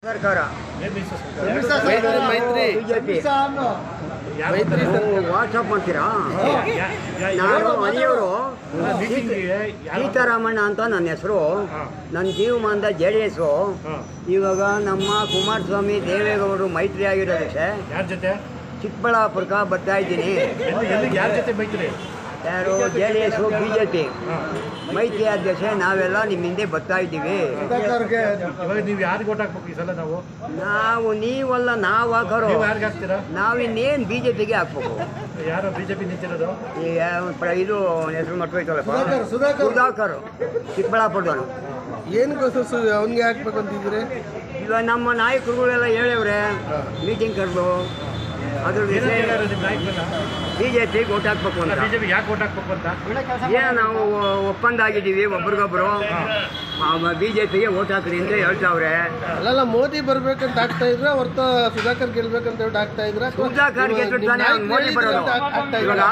ಸರ್ಕಾರ ಮೈತ್ರಿ BJP WhatsApp ಮಾಡ್ತೀರಾ? ನಾನು ಮನೆಯವರು ಸೀತಾರಾಮಣ್ಣ ಅಂತ ನನ್ನ ಹೆಸರು. ನನ್ನ ಜೀವಮಾನದ JDS. ಇವಾಗ ನಮ್ಮ ಕುಮಾರಸ್ವಾಮಿ ದೇವೇಗೌಡರು ಮೈತ್ರಿ ಆಗಿರೋದಕ್ಕೆ ಚಿಕ್ಕಬಳ್ಳಾಪುರಕ್ಕೆ ಬರ್ತಾ ಇದ್ದೀನಿ. ಯಾರು JDS BJP ಮೈತ್ರಿ ಅಧ್ಯಕ್ಷ ನಾವೆಲ್ಲ ನಿಮ್ಮ ಹಿಂದೆ ಬರ್ತಾ ಇದ್ದೀವಿ. ನಾವು ನೀವಲ್ಲ, ನಾವು ಹಾಕೋರು. ನಾವಿನ್ನೇನು BJPಗೆ ಹಾಕ್ಬೇಕು. ಇದು ಹೆಸರು ಮರ್ತೋಯ್ತಲ್ಲಪ್ಪ, ಸುಧಾಕರ್ ಚಿಕ್ಕಬಳ್ಳಾಪುರದವನು. ಏನಕ್ಕೋಸ್ಕರ ಅವನಿಗೆ ಹಾಕ್ಬೇಕು ಅಂತಿದ್ರೆ ಇವಾಗ ನಮ್ಮ ನಾಯಕರುಗಳೆಲ್ಲ ಹೇಳವ್ರೆ ಮೀಟಿಂಗ್ ಕರೆದು ಅದ್ರ BJPಗೆ ಓಟ್ ಹಾಕ್ಬೇಕು ಅಂತ. ಏನು ನಾವು ಒಪ್ಪಂದ ಆಗಿದ್ದೀವಿ ಒಬ್ರಿಗೊಬ್ರು, BJPಗೆ ಓಟ್ ಹಾಕ್ರಿ ಅಂತ ಹೇಳ್ತಾವ್ರೆ. ಅಲ್ಲ ಮೋದಿ ಬರ್ಬೇಕಂತ ಆಗ್ತಾ ಇದ್ರ ಹೊರತು ಸುಧಾಕರ್ ಗೆಲ್ಬೇಕಂತ ಹೇಳಿ ಆಗ್ತಾ ಇದ್ರ. ಸುಧಾಕರ್ ಗೆದ್ದಾನೆ ಮೋದಿ ಬರೋದು. ಇವಾಗ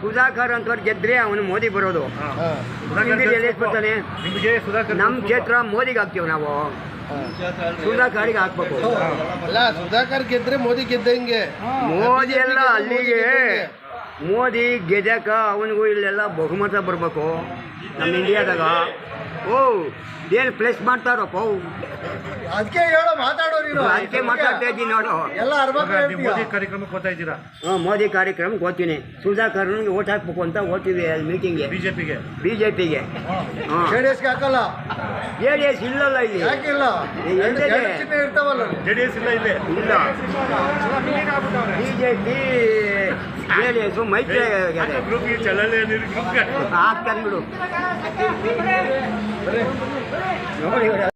ಸುಧಾಕರ್ ಅಂತವ್ರು ಗೆದ್ರೆ ಅವನು ಮೋದಿ ಬರೋದು. ಬರ್ತಾನೆ ನಮ್ಮ ಕ್ಷೇತ್ರ ಮೋದಿಗೆ ಹಾಕ್ತೀವಿ ನಾವು. ಸುಧಾಕರ್ಗೆ ಹಾಕ್ಬೇಕು. ಅಲ್ಲ ಸುಧಾಕರ್ ಗೆದ್ರೆ ಮೋದಿ ಗೆದ್ದಂಗೆ. ಮೋದಿ ಎಲ್ಲ ಅಲ್ಲಿಗೆ ಮೋದಿ ಗೆದ್ದಕ ಅವನಿಗೂ ಇಲ್ಲೆಲ್ಲ ಬಹುಮತ ಬರಬೇಕು ನಮ್ಮ ಇಂಡಿಯಾದಾಗ. ಏನು ಪ್ಲೇಸ್ ಮಾಡ್ತಾರಪ್ಪ, ಅದಕ್ಕೆ ಹೇಳೋ ಮಾತಾಡೋರು. ಅದಕ್ಕೆ ಮಾತಾಡ್ತಾ ಇದ್ದೀನಿ ನೋಡು. ಎಲ್ಲ ಮೋದಿ ಕಾರ್ಯಕ್ರಮಕ್ಕೆ ಹೋಗ್ತಾ ಇದ್ದೀರಾ? ಮೋದಿ ಕಾರ್ಯಕ್ರಮಕ್ಕೆ ಓದ್ತೀನಿ. ಸುಧಾಕರ್ನಿಗೆ ಓಟ್ ಹಾಕ್ಬೇಕು ಅಂತ ಓದ್ತೀವಿ ಮೀಟಿಂಗ್ಗೆ. ಬಿಜೆಪಿಗೆ JDS ಹಾಕಲ್ಲ. JDS ಇಲ್ಲಲ್ಲ ಇಲ್ಲಿ. ಯಾಕಿಲ್ಲ? ಇರ್ತಾವಲ್ಲ. JDS ಇಲ್ಲ ಇಲ್ಲಿ. ಇಲ್ಲ, BJP JDS ಮೈತ್ರಿ ಗ್ರೂಪ್ಗೆ ಚಲನೆ ಹಾಕ್ತಾನೆ ಬಿಡು ನೋಡಿ.